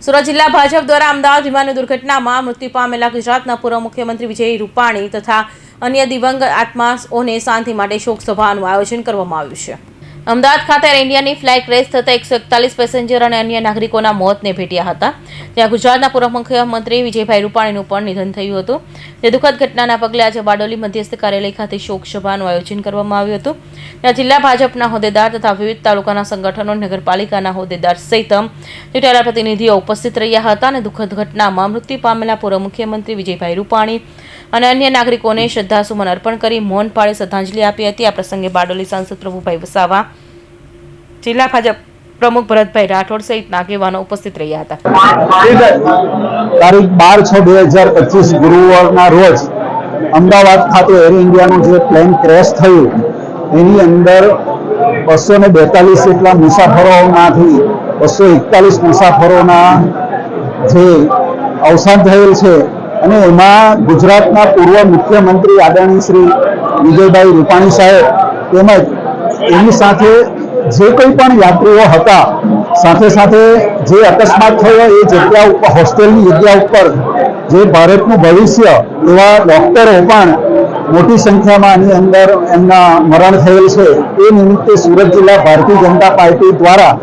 સુરત જિલ્લા ભાજપ દ્વારા અમદાવાદ વિમાન દુર્ઘટનામાં મૃત્યુ પામેલા ગુજરાતના પૂર્વ મુખ્યમંત્રી વિજય રૂપાણી તથા અન્ય દિવંગત આત્માઓને શાંતિ માટે શોક સભાનું આયોજન કરવામાં આવ્યું છે। અમદાવાદ ખાતે એર ઇન્ડિયાની ફ્લાઇટ ક્રેશ થતાં 141 પેસેન્જર અને અન્ય નાગરિકોના મોતને ભેટ્યા હતા। ત્યાં ગુજરાતના પૂર્વ મુખ્યમંત્રી વિજયભાઈ રૂપાણીનું પણ નિધન થયું હતું। તે દુઃખદ ઘટનાના પગલે આજે બારડોલી મધ્યસ્થ કાર્યાલય ખાતે શોક સભાનું આયોજન કરવામાં આવ્યું હતું। ત્યાં જિલ્લા ભાજપના હોદ્દેદાર તથા વિવિધ તાલુકાના સંગઠનો, નગરપાલિકાના હોદ્દેદાર સહિત ચૂંટાયેલા પ્રતિનિધિઓ ઉપસ્થિત રહ્યા હતા અને દુઃખદ ઘટનામાં મૃત્યુ પામેલા પૂર્વ મુખ્યમંત્રી વિજયભાઈ રૂપાણી અને અન્ય નાગરિકોને શ્રદ્ધાસુમન અર્પણ કરી મૌન પાળી શ્રદ્ધાંજલિ આપી હતી। આ પ્રસંગે બારડોલી સાંસદ પ્રભુભાઈ વસાવા, જિલ્લા ભાજપ પ્રમુખ ભરતભાઈ રાઠોડ સહિતના આગેવાનો ઉપસ્થિત રહ્યા હતા। તારીખ 12/6/2025 ગુરુવારના રોજ અમદાવાદ ખાતે એર ઇન્ડિયાનું જે પ્લેન ક્રેશ થયું એની અંદર 242 જેટલા મુસાફરોમાંથી 241 મુસાફરોના જે અવસાન થયેલ છે અને એમાં ગુજરાતના પૂર્વ મુખ્યમંત્રી આદરણીય શ્રી વિજયભાઈ રૂપાણી સાહેબ તેમજ એની સાથે જે કોઈ પણ યાત્રીઓ હતા, સાથે સાથે જે અકસ્માત થયો એ જગ્યા ઉપર, હોસ્ટેલની જગ્યા ઉપર જે ભારતનું ભવિષ્ય એવા ડોક્ટરો પણ મોટી સંખ્યામાં આની અંદર એમના મરણ થયેલ છે। એ નિમિત્તે સુરત જિલ્લા ભારતીય જનતા પાર્ટી દ્વારા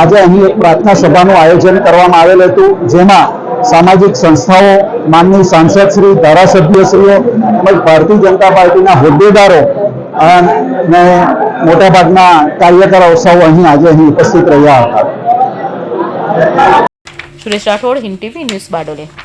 આજે અહીં એક પ્રાર્થના સભાનું આયોજન કરવામાં આવેલ હતું, જેમાં સામાજિક સંસ્થાઓ, માનનીય સાંસદશ્રી, ધારાસભ્યશ્રીઓ તેમજ ભારતીય જનતા પાર્ટીના હોદ્દેદારો અને મોટાભાગના કાર્યકરો સૌ અહીં ઉપસ્થિત રહ્યા હતા। Suresh Rathod, Hind TV news, Bardoli.